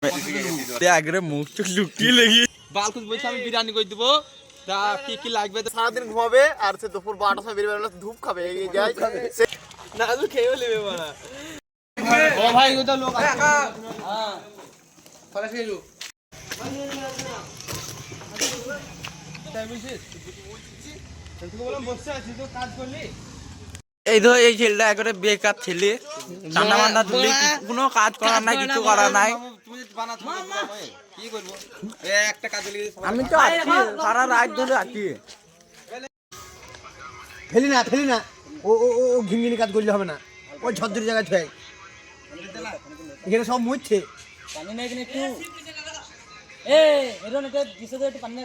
মুখ চোখ লুকিয়ে লেগে বালকুচ বলছে আমি বিরিয়ানি করে দেবো তা কি কি লাগবে সারাদিন ঘুমাবে আর সে দুপুর 12টার সময় বেরিয়ে বেরোলে ধূপ খাবে এগিয়ে যায় না তো খেয়েও নেবে মারা ও ভাই ওটা লোক আছে হ্যাঁ ফলে খেলু এই ধর এই ছেলেটা একবারে বেকার ছেলে ঠান্ডা মান্ডা ধুলি কোনো কাজ করার নাই কিছু করার নাই কি করবো একটা কাজে লেগে আমি তো আছি সারা রাত ধরে আছি ফেলি না ও ও ও ঘিনঘিনি কাজ করলে হবে না ওই ঝরঝরি জায়গায় ছয় এখানে সব মুছছে পানি নাই কিনে একটু এ এরন এটা দিছে তো একটু পানি নাই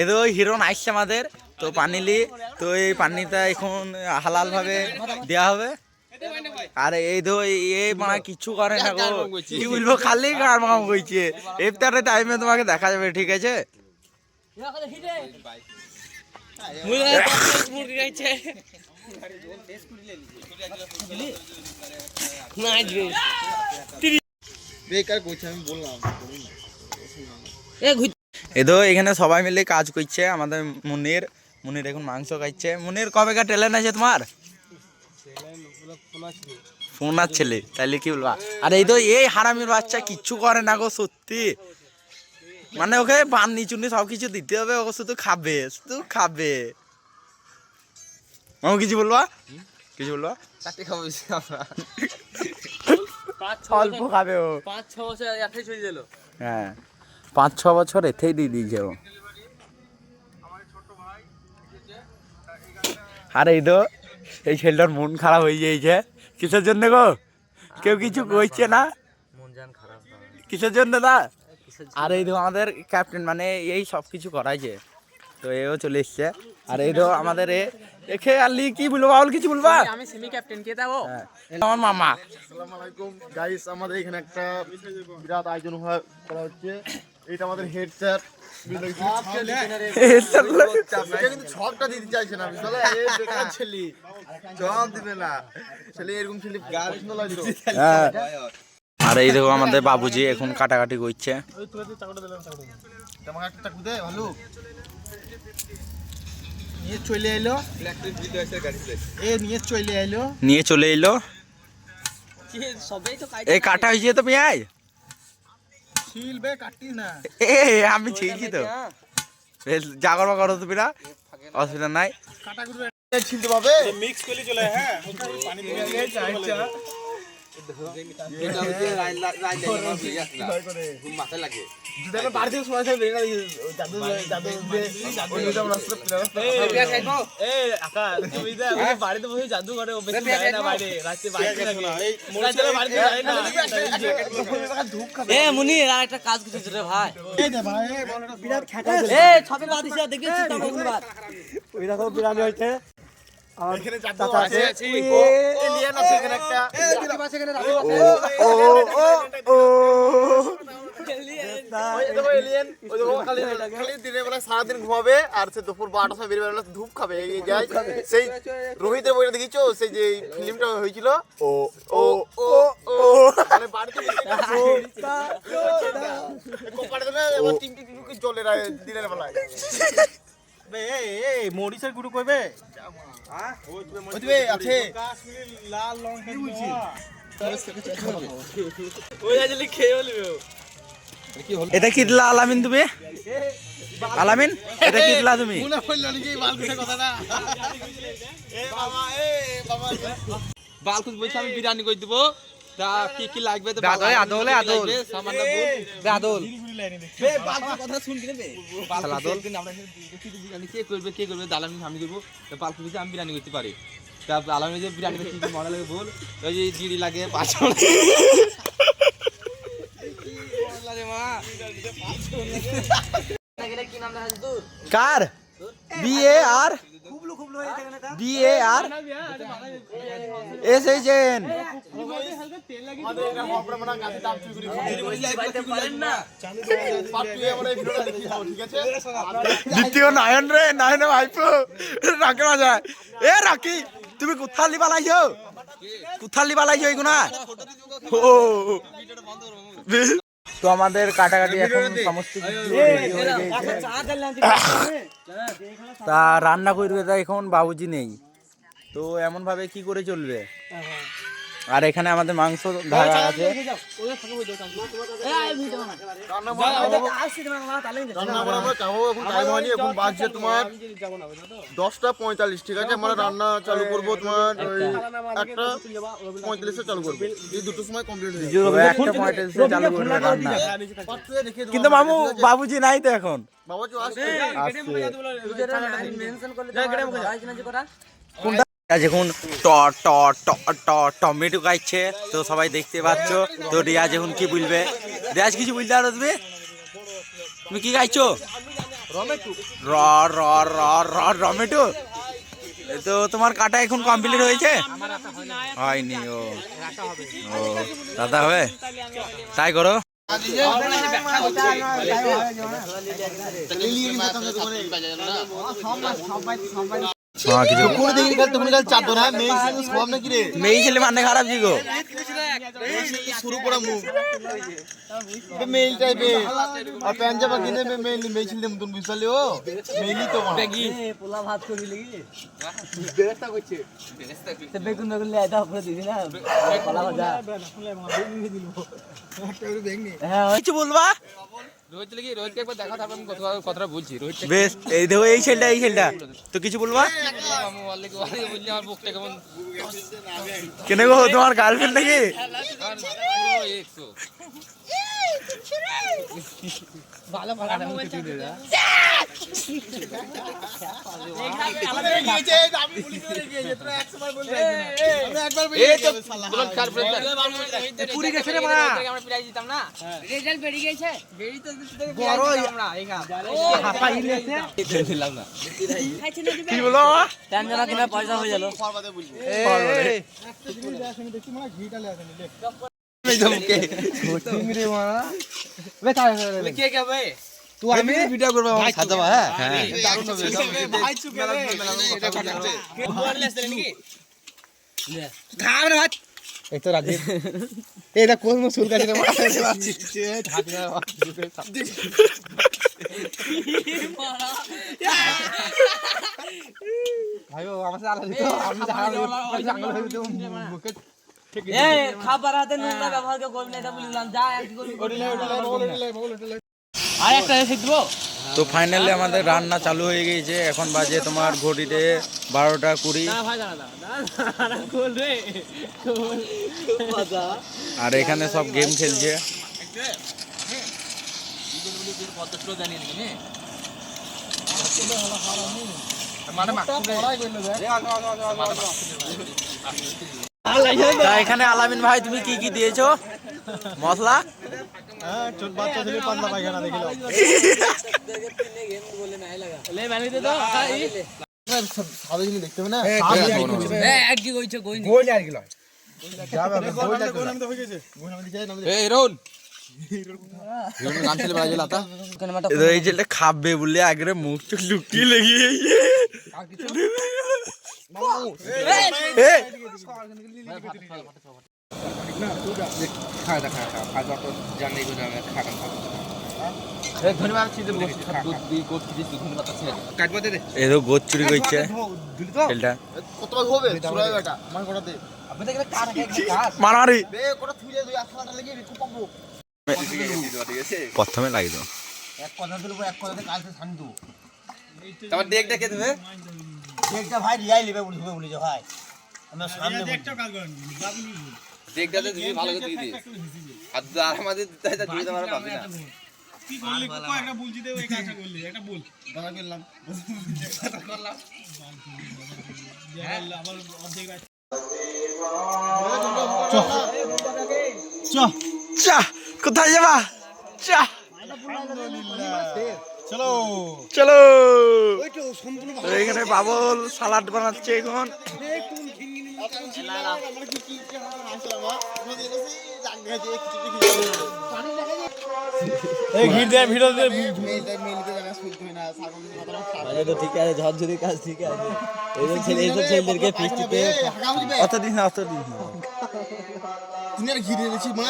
এদের ওই হিরোন আসছে আমাদের তো পানি লি তো এই পানিটা এখন হালাল ভাবে দেওয়া হবে আর এই ধো এই মানে কিছু করে না গো কি বলবো খালি গার মাম কইছে ইফতারের টাইমে তোমাকে দেখা যাবে ঠিক আছে মুরগি খাইছে বেকার কইছে আমি বললাম এদো এখানে সবাই মিলে কাজ করছে আমাদের মুনির এখন মাংস খাইছে মুনির কবেকার ট্যালেন্ট আছে তোমার ফোন আর ছেলে তাইলে কি বলবা আর এই তো এই হারামির বাচ্চা কিচ্ছু করে না গো সত্যি মানে ওকে বান্নি চুন্নি সবকিছু দিতে হবে ও শুধু খাবে মামু কিছু বলবা চারটে খাবো আমরা অল্প খাবে ও 5-6 বছর একাই চলে গেল হ্যাঁ 5-6 বছর এতেই দিয়ে দিয়েছে ও আর এই তো এই ছেলেটার মন খারাপ হয়ে যাইছে কিসের জন্য গো কেউ কিছু কইছে না মন জান খারাপ কিসের জন্য না আর এই তো আমাদের ক্যাপ্টেন মানে এই সব কিছু করাইছে তো এও চলে এসছে আর এই তো আমাদের এখে আলি কি বলবো বাউল কিছু বলবা আমি সেমি ক্যাপ্টেন কে দাও আমার মামা আসসালামু আলাইকুম গাইস আমাদের এখানে একটা বিরাট আয়োজন করা হচ্ছে এটা আমাদের হেড স্যার কিন্তু সবটা দিতে চাইছে না বিশাল এই বেকার ছেলে জবাব দিবে না ছেলে এরকম ছেলে গাল শোনা লাগতো হ্যাঁ আর এই দেখো আমাদের বাবুজি এখন কাটাকাটি করছে তোমাকে একটা চাকু দে ভালো নিয়ে চলে এলো নিয়ে চলে এলো সবাই তো এই কাটা হয়েছে তো পেঁয়াজ ছিলবে কাটিস না এ আমি ছিলছি তো বেশ জাগর বা করো তুমি না অসুবিধা নাই কাটাগুলো ছিলতে পাবে মিক্স করলে চলে হ্যাঁ পানি দিয়ে মাথায় লাগে বাড়িতে সময় থাকবে জাদু বাড়িতে বসে জাদু করে ও বেশি যায় না বাইরে রাতে বাইরে এ মুনির আর একটা কাজ করছিস রে ভাই বিরাট খেটা এ ছবি বাদ দিছ দেখেছিস তো কোনবার ওই দেখো বিরিয়ানি হইছে আর এখানে চাচা আছে এলিয়ান আছে এখানে একটা দিদি পাশে এখানে রাখো ওই দেখো এলিয়ান ওই দেখো খালি দিনের বেলা সারা দিন ঘুমাবে আর সে দুপুর 12টার সময় বেরিয়ে বেরোলে ধূপ খাবে এগিয়ে যায় সেই রোহিতের বইটা দেখিছো সেই যে ফিল্মটা হয়েছিল ও ও ও ও মানে বাড়িতে কোপাড়ে দেবে এবার টিম টিম কি চলে রে দিনের বেলায় এই মরিচের গুরু কইবে হ্যাঁ ওইবে আছে লাল লঙ্কা দিবি ওই আজলি খেয়ে হলিও এটা কি দিলা আলামিন তুমি আলামিন এটা কি দিলা তুমি মনে হইল নাকি বালকুশের কথাটা এ বাবা বালকুচ বলছে আমি বিরিয়ানি করে দেবো তা কি কি লাগবে তো আদল সামান্য আদল কথা শুনবি রে আদল কিন্তু আমরা বিরিয়ানি কে করবে দালামি আমি করবো বালকুচ বলছে আমি বিরিয়ানি করতে পারি তা আলামি যে বিরিয়ানি কি কি মডেল লাগে বল ওই যে জিরি লাগে 5 কার বিএ আর বিএ আর এসএইচএন আমাদের এটা হপড়া মানা গাছে দাম চুরি করে না পাটুয়ে আমরা এই ভিডিওটা দেখি যাও ঠিক আছে দ্বিতীয় নয়ন রে নয়ন ভাইপো রাখে না যায় এ রাখি তুমি কোথা লিবা লাইছো কুথালি বালাইছো এগুনা ও তো আমাদের কাটাকাটি এখন সমস্ত কিছু ready হয়ে গেছে। তা রান্না করবে তা এখন বাবুজি নেই, তো এমন ভাবে কি করে চলবে। আর এখানে আমাদের মাংস ধারা আছে। রান্না করা আমরা চাবো, এখন টাইম হয়নি, এখন বাজছে তোমার 10:45, ঠিক আছে? আমরা রান্না চালু করবো তোমার ওই 1:45 চালু করবো, এই দুটোর সময় কমপ্লিট হয়ে যাবে। তো 1:45 চালু করবে রান্না, কিন্তু মামু বাবুজি নাই তো এখন। বাবাজি আসছে। এখন টমেটো খাইছে, তো সবাই দেখতে পাচ্ছ। তো রিয়াজ এখন কি বলবে? রিয়াজ কিছু বলতে পারো তুমি? তুমি কি খাইছো? টমেটো। তো তোমার কাটা এখন কমপ্লিট হয়েছে? হয়নি। ও দাদা হবে, তাই করো। মেয়ে ছেলে মানে খারাপ জি গো, শুরু করা মুখ মেইল টাইপের আর পাঞ্জাবা কিনে মেইল মেইল ছিল মতন বুঝলি। ও মেইলই তো পোলা ভাত করে দিলি বেরেস্তা করছে তে বেগুন বেগুন লে দাও করে দিবি না পোলা ভাজা হ্যাঁ কিছু বলবা? রোহিত লাগি রোহিতকে একবার দেখা, তারপর আমি কথাটা বলছি। রোহিত বেশ, এই দেখো এই ছেলেটা তো কিছু বলবা? আমি ওয়াল্লাহি বললি আমার বুকটা কেমন কেন গো, তোমার গার্লফ্রেন্ড নাকি? আর পুরো 100 ভালো ভালো আমি কিছু দে দা এই তো বল কার ব্রেদার পুরি গেছে রে মা, আমরা প্রাইজ দিতাম না। রেজাল্ট বেরিয়ে গেছে, বেরি তো বড় আমরা এইগা হাপা হিলেছে দিলাম না। কি বলো? টাইম জানা কিনা পয়সা হয়ে গেল কে কে ভাই তুই আমি ভিডিও করব আমার সাথে হ্যাঁ হ্যাঁ দারুণ হবে ভাই চুপ করে এটা কাটাচ্ছে ওয়ারলেস নাকি খাবে ভাই এই তো রাজি এটা কোন মুসুর গাছে মারতে পারছি ঢাকনা ভাই ও আমার সাথে আলাদা দিত আমি জাঙ্গল হয়ে যেত মুখে এ খাবার হাতে নোংরা ব্যবহার করে করবি না, এটা বললাম যা এক করবি আর একটা এসে দিব। তো ফাইনালি আমাদের রান্না চালু হয়ে গিয়েছে। এখন বাজে তোমার ঘড়িতে 12:20। আর এখানে সব গেম খেলছে। তা এখানে আলামিন ভাই তুমি কি কি দিয়েছো মশলা? হ্যাঁ ছোট বাচ্চা ছেলে পাতলা পায়খানা দেখিলো ले मैंने दे दो সাদা জিনিস দেখতে হবে না ए এক কি কইছে কই নি গোল আর গিলো যাবে গোল আমি তো হয়ে গেছে গোল আমি যাই না এই রোন রোন গান ছেলে বাজে লাতা তো এই যেটা খাবে বলে আগরে মুখ চোখ লুকিয়ে লেগে এదో গোদ চুরি করছে ছেলেটা। কতবার হবে সুরাই বেটা আমার কোটাতে আপনি দেখলে কার মারামারি বে কোটা থুইলে দুই আছাটা লাগি রে কুপাবো প্রথমে লাগতো এক কথা দিলে এক কথাতে কালকে শান্ত তোমার দেখ দেখে দেবে একটা ভাই রিয়াই লিবে বলি যে ভাই আমরা সামনে একটা কাজ করেন বাবুনি দেখ দাদা তুমি ভালো করে দিয়ে আর আর আমাদের দাদা দিয়ে তোমার পাবি না কি করলি কো একটা বলছি দে ওই কাজটা করলি একটা বল দাদা করলাম করলাম আবার অর্ধেক চা কোথায় যাবা? চা চলো চলো। তো এখানে বাবল সালাড বানাচ্ছে এখন। আমরা কি কি আসলাম আমাদের এসে জায়গা যে কিছু এই ঘির দেয় ভিডিও দে মেলিতে জায়গা শুনতে হয় না ছাগল মাথাটা খারাপ মানে তো ঠিক আছে ঝরঝরি কাজ ঠিক আছে এইসব ছেলেদেরকে ফিস্টিতে হাগা বুঝবে অত দিন না অত দিন না তুমি আর ঘিরে এনেছি মা